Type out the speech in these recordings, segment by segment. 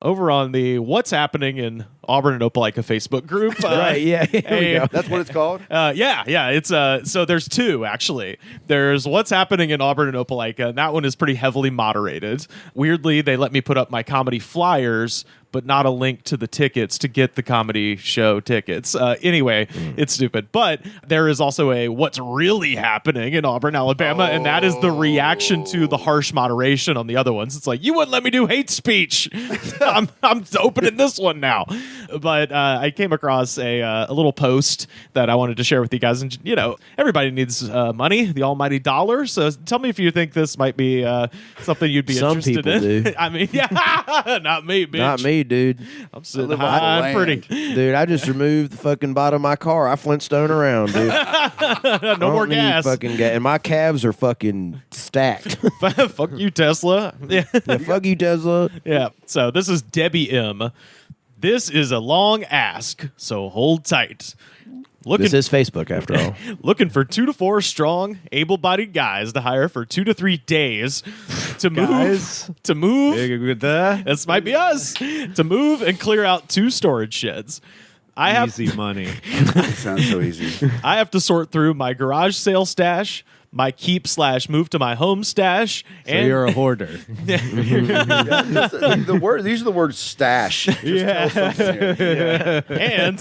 over on the What's Happening in Auburn and Opelika Facebook group. Right, yeah. Here we go. That's what it's called? Yeah. It's so there's two, actually. There's What's Happening in Auburn and Opelika, and that one is pretty heavily moderated. Weirdly, they let me put up my comedy flyers, but not a link to the tickets to get the comedy show tickets. Anyway, it's stupid. But there is also a What's Really Happening in Auburn, Alabama, and that is the reaction to the harsh moderation on the other ones. It's like, you wouldn't let me do hate speech. I'm opening this one now. But I came across a little post that I wanted to share with you guys. And, everybody needs money, the almighty dollar. So tell me if you think this might be something you'd be interested in. Do. I mean, yeah, not me, bitch. Not me, dude. I'm sitting high and pretty. Dude, I just removed the fucking bottom of my car. I Flintstone around, dude. No more gas. Fucking gas. And my calves are fucking stacked. Fuck you, Tesla. Yeah. Fuck you, Tesla. Yeah. So this is Debbie M. This is a long ask, so hold tight. This is Facebook, after all. Looking for 2 to 4 strong, able-bodied guys to hire for 2 to 3 days to move. This might be us. To move and clear out 2 storage sheds. Easy money. Sounds so easy. I have to sort through my garage sale stash, my keep/move to my home stash. So you're a hoarder. These are the words stash. Yeah. And,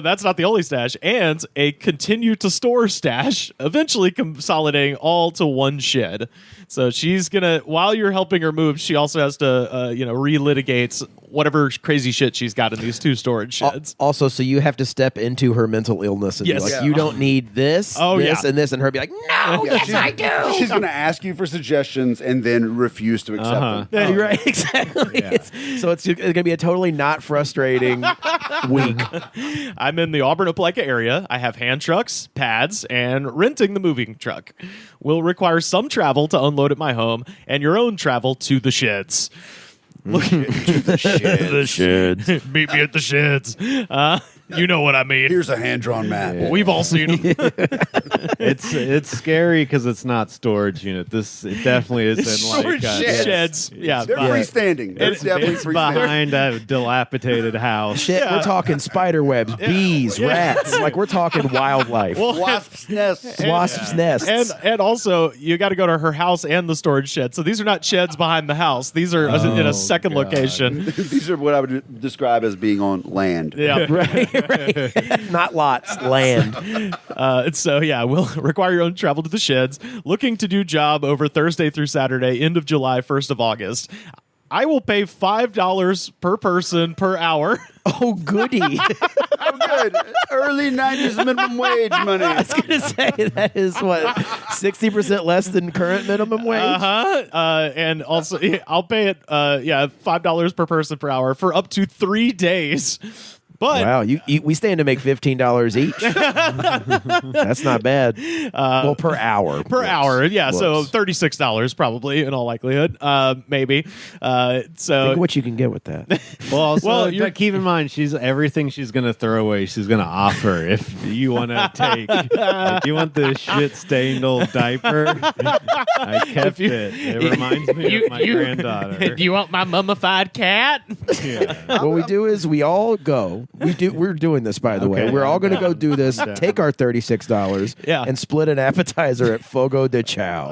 that's not the only stash. And a continue to store stash, eventually consolidating all to one shed. So she's going to, while you're helping her move, she also has to, relitigate whatever crazy shit she's got in these 2 storage sheds. Also, so you have to step into her mental illness and be like, you don't need this, and this, and her be like, no, yes, I do. She's going to ask you for suggestions and then refuse to accept them. Yeah, right, exactly. Yeah. So it's going to be a totally not frustrating week. I'm in the Auburn Opelika area. I have hand trucks, pads, and renting the moving truck. Will require some travel to unload at my home and your own travel to the sheds. Look to the sheds. The sheds. Meet me at the sheds. You know what I mean. Here's a hand-drawn map. Yeah. We've all seen them. It's scary because it's not storage unit. It definitely isn't like sheds. Yeah, they're freestanding. It's behind a dilapidated house. Shit, we're talking spider webs, bees, rats. Like we're talking wildlife. Wasps' nests. Wasps' nests. And also, you got to go to her house and the storage shed. So these are not sheds behind the house. These are in a second location. These are what I would describe as being on land. Yeah. Right. Not lots, land. Will require your own travel to the sheds. Looking to do job over Thursday through Saturday, end of July, 1st of August. I will pay $5 per person per hour. Oh, goody. Oh, good. Early 90s minimum wage money. I was going to say, that is what, 60% less than current minimum wage? And also, I'll pay it, $5 per person per hour for up to 3 days. But wow, we stand to make $15 each. That's not bad. Per hour. Per hour, yeah. So $36 probably in all likelihood, maybe. Think what you can get with that. Keep in mind, everything she's going to throw away, she's going to offer if you want to take. Like, you want this shit-stained old diaper? I kept it. It reminds me of my granddaughter. Do you want my mummified cat? Yeah. What we do is we all go. We're doing this, by the way. We're all going to go do this. Take our $36, and split an appetizer at Fogo de Chao.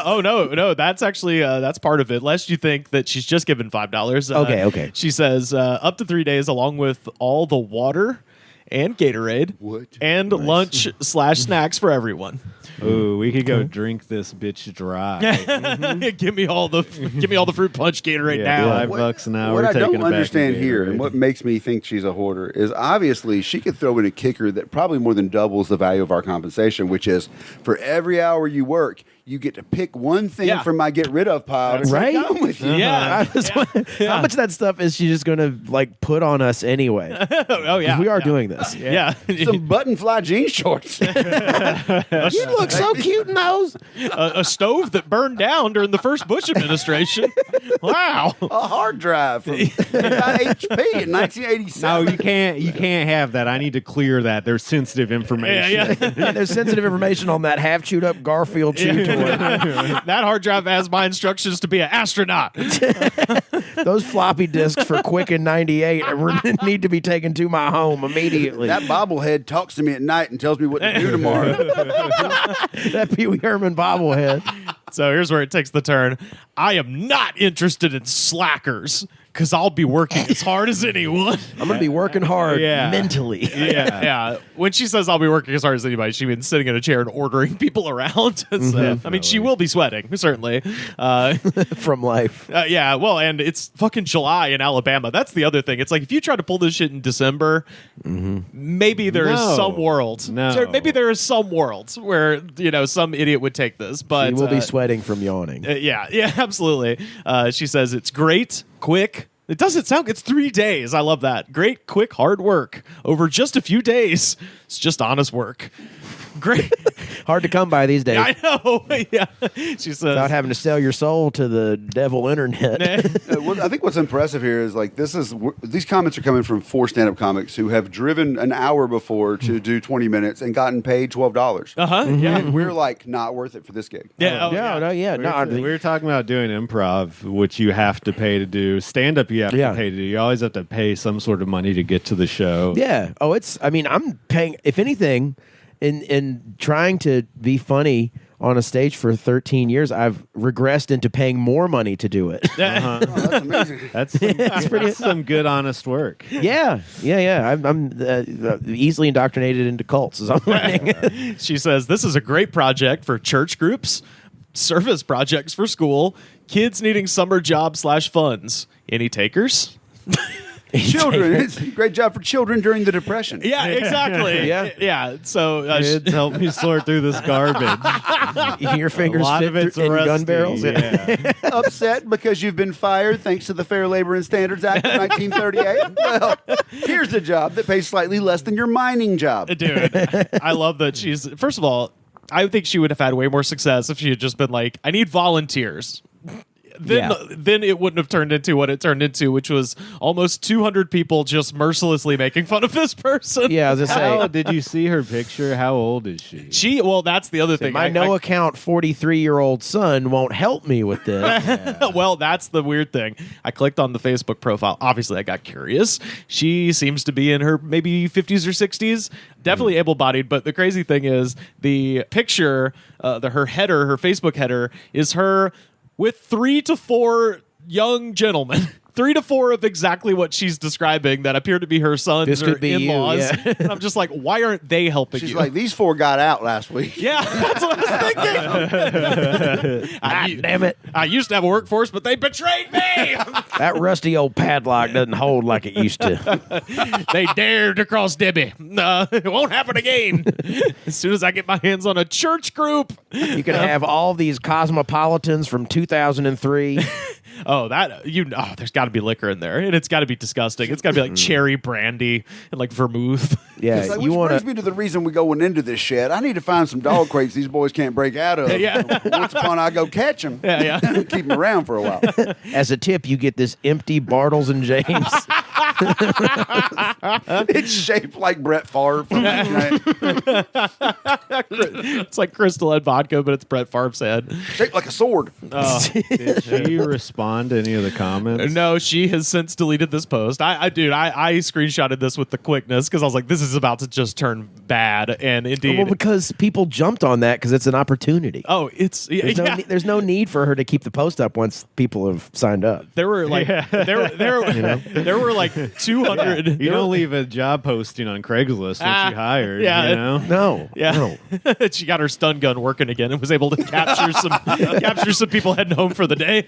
Oh no, that's actually that's part of it. Lest you think that she's just given $5. Okay. She says up to 3 days, along with all the water and Gatorade and lunch/snacks for everyone. Ooh, we could go drink this bitch dry. Give me all the fruit punch Gatorade now. $5 an hour. What I don't understand here, and what makes me think she's a hoarder, is obviously she could throw in a kicker that probably more than doubles the value of our compensation, which is for every hour you work, you get to pick one thing from my get rid of pile. Right? With you. Yeah. How much of that stuff is she just going to put on us anyway? Oh yeah, we are doing this. Yeah. Some button fly jean shorts. You look so cute in those. A stove that burned down during the first Bush administration. Wow. A hard drive from HP in 1987. No, you can't have that. I need to clear that. There's sensitive information. Yeah. There's sensitive information on that half chewed up Garfield chew toy. That hard drive has my instructions to be an astronaut. Those floppy disks for Quicken 98 need to be taken to my home immediately. That bobblehead talks to me at night and tells me what to do tomorrow. That Pee Wee Herman bobblehead. So here's where it takes the turn. I am not interested in slackers because I'll be working as hard as anyone. I'm going to be working hard mentally. Yeah. When she says I'll be working as hard as anybody, she means sitting in a chair and ordering people around. So, I mean, she will be sweating, certainly. From life. Yeah, well, and it's fucking July in Alabama. That's the other thing. It's like if you try to pull this shit in December, maybe there is some world. Maybe there is some world where, some idiot would take this. But she will be sweating from yawning. Yeah, absolutely. She says it's great, quick. It doesn't sound. It's 3 days. I love that. Great, quick, hard work over just a few days. It's just honest work. Great. Hard to come by these days. I know. Yeah. She says without having to sell your soul to the devil internet. I think what's impressive here is these comments are coming from 4 stand-up comics who have driven an hour before to do 20 minutes and gotten paid $12. Yeah. And we're like not worth it for this gig. Yeah. We were talking about doing improv, which you have to pay to do. Stand-up, you have to pay to do. You always have to pay some sort of money to get to the show. Yeah. Oh, I'm paying. If anything. In trying to be funny on a stage for 13 years, I've regressed into paying more money to do it. Oh, that's amazing. That's some good, honest work. Yeah. I'm easily indoctrinated into cults as I'm learning. She says, this is a great project for church groups, service projects for school, kids needing summer jobs/funds. Any takers? Children. It's a great job for children during the Depression. Yeah, exactly. Yeah. So kids, help me sort through this garbage. Your fingers a lot fit of it's in rusty. gun barrels. Yeah. Upset because you've been fired thanks to the Fair Labor and Standards Act of 1938? Well, here's a job that pays slightly less than your mining job. Dude, I love that she's... First of all, I think she would have had way more success if she had just been like, I need volunteers. Then it wouldn't have turned into what it turned into, which was almost 200 people just mercilessly making fun of this person. Yeah, I was gonna say. Did you see her picture? How old is she? Well, that's the other thing. My account 43-year-old son won't help me with this. Well, that's the weird thing. I clicked on the Facebook profile. Obviously, I got curious. She seems to be in her maybe 50s or 60s. Definitely able-bodied, but the crazy thing is the picture, her Facebook header, is her with 3 to 4 young gentlemen. 3 to 4 of exactly what she's describing that appear to be her sons or in-laws. And I'm just like, why aren't they helping you? She's like, these 4 got out last week. Yeah, that's what I was thinking. Damn it. I used to have a workforce, but they betrayed me. That rusty old padlock doesn't hold like it used to. They dared to cross Debbie. It won't happen again. As soon as I get my hands on a church group. You can have all these cosmopolitans from 2003. There's got to be liquor in there, and it's got to be disgusting. It's got to be like cherry brandy and like vermouth. Yeah, it's like, which brings me to the reason we going into this shed. I need to find some dog crates these boys can't break out of. Yeah. Once upon I go catch them. Yeah. Keep them around for a while. As a tip, you get this empty Bartles and James. It's shaped like Brett Favre. It's like Crystal Head vodka, but it's Brett Favre's head. Shaped like a sword. Did she respond to any of the comments? No, she has since deleted this post. I screenshotted this with the quickness because I was like, this is about to just turn bad. And indeed, well, because people jumped on that because it's an opportunity. Oh, There's no need for her to keep the post up once people have signed up. There were like there were like 200. You don't leave a job posting on Craigslist once you hired. Yeah, you know? No. Yeah, no. She got her stun gun working again and was able to capture some people heading home for the day.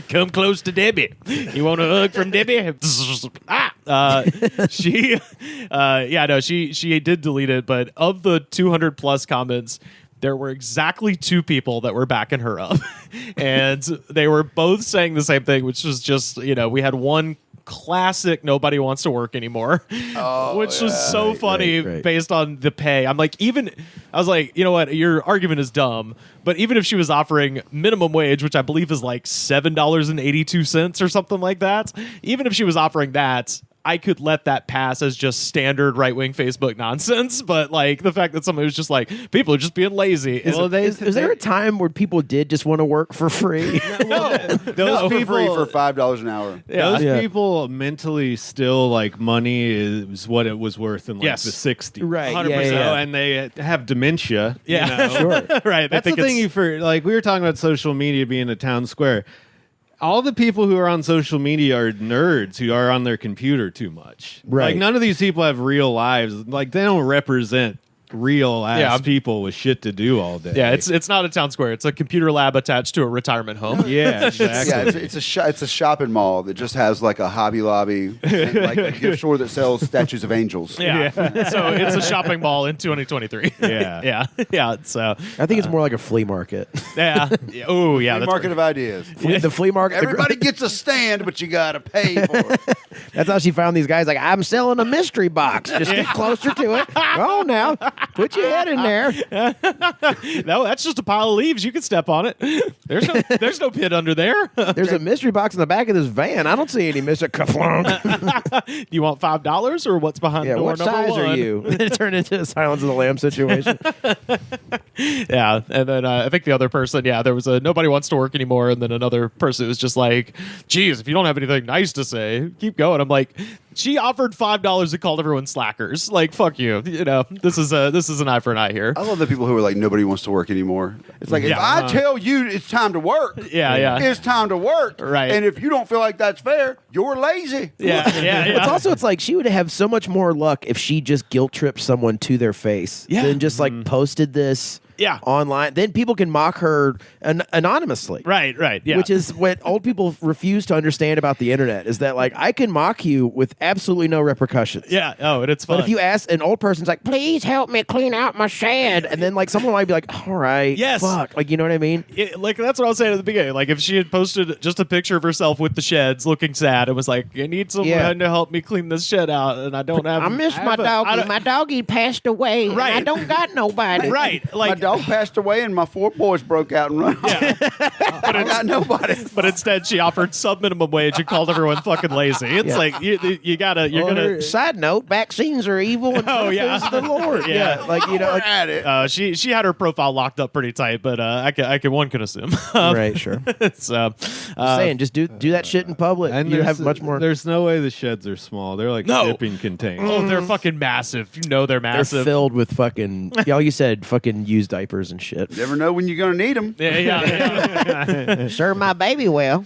Come close to Debbie. You want a hug from Debbie? She did delete it, but of the 200 plus comments, there were exactly 2 people that were backing her up. And they were both saying the same thing, which was just, we had one classic nobody wants to work anymore, which was so funny based on the pay. I was like, you know what, your argument is dumb, but even if she was offering minimum wage, which I believe is like $7.82 or something like that, even if she was offering that, I could let that pass as just standard right-wing Facebook nonsense. But like the fact that somebody was just like, people are just being lazy. Is there a time where people did just want to work for free? Those For people free for $5 an hour. Those Yeah. people mentally still like money is what it was worth in like Yes. the 60s. Right. 100%. Yeah, You know, yeah. and they have dementia. Yeah. You know? Sure. Right. That's the thing. Like we were talking about social media being a town square. All the people who are on social media are nerds who are on their computer too much. Right. Like none of these people have real lives. Like they don't represent real ass people with shit to do all day. Yeah, it's not a town square. It's a computer lab attached to a retirement home. Yeah, exactly. Yeah, it's a shopping mall that just has like a Hobby Lobby and like a gift store that sells statues of angels. Yeah. So it's a shopping mall in 2023. Yeah. Yeah. Yeah. So I think it's more like a flea market. yeah. Oh yeah. Free That's market of ideas. The flea market. Everybody gets a stand, but you gotta pay for it. That's how she found these guys. Like, I'm selling a mystery box. Just get closer to it. Oh, now put your head in there. No, that's just a pile of leaves. You can step on it. There's no pit under there. There's a mystery box in the back of this van. I don't see any mystery. Kaflunk. You want $5 or what's behind Yeah, door what number size one? are you? It turned into a Silence of the Lambs situation. Yeah, and then I think the other person, there was a nobody wants to work anymore, and then another person was just like, "Geez, if you don't have anything nice to say, keep going." I'm like, she offered $5 and called everyone slackers. Like, fuck you. You know, this is an eye for an eye here. I love the people who are like, nobody wants to work anymore. It's like, if I tell you it's time to work, Yeah. it's time to work. Right. And if you don't feel like that's fair, you're lazy. It's also, it's like she would have so much more luck if she just guilt tripped someone to their face than just like posted this online. Then people can mock her anonymously. Right. Yeah. Which is what old people refuse to understand about the internet is that like I can mock you with absolutely no repercussions. Yeah. Oh, and it's fun. But if you ask an old person's like, please help me clean out my shed, and then like someone might be like, all right, Yes. fuck, like you know what I mean? Like that's what I was saying at the beginning. Like if she had posted just a picture of herself with the sheds looking sad, it was like, I need someone to help me clean this shed out, and I don't have. I miss my doggy. My doggy passed away. Right. And I don't got nobody. Right. My Like dog passed away and my 4 boys broke out and run. yeah. I got nobody. But instead, she offered sub minimum wage and called everyone fucking lazy. It's like you're gonna. Side note: vaccines are evil. And Oh, yeah. is the Lord. Yeah. like you know, like, At it. She had her profile locked up pretty tight, but one can assume. right, sure. So, Saying, just do that shit in public. And You there's- have much more. There's no way the sheds are small. They're like No. shipping containers. oh, they're fucking massive. You know they're They're massive. filled with fucking. Y'all, you said fucking used diapers and shit. Never know when you're going to need them. Yeah. Serve my baby well.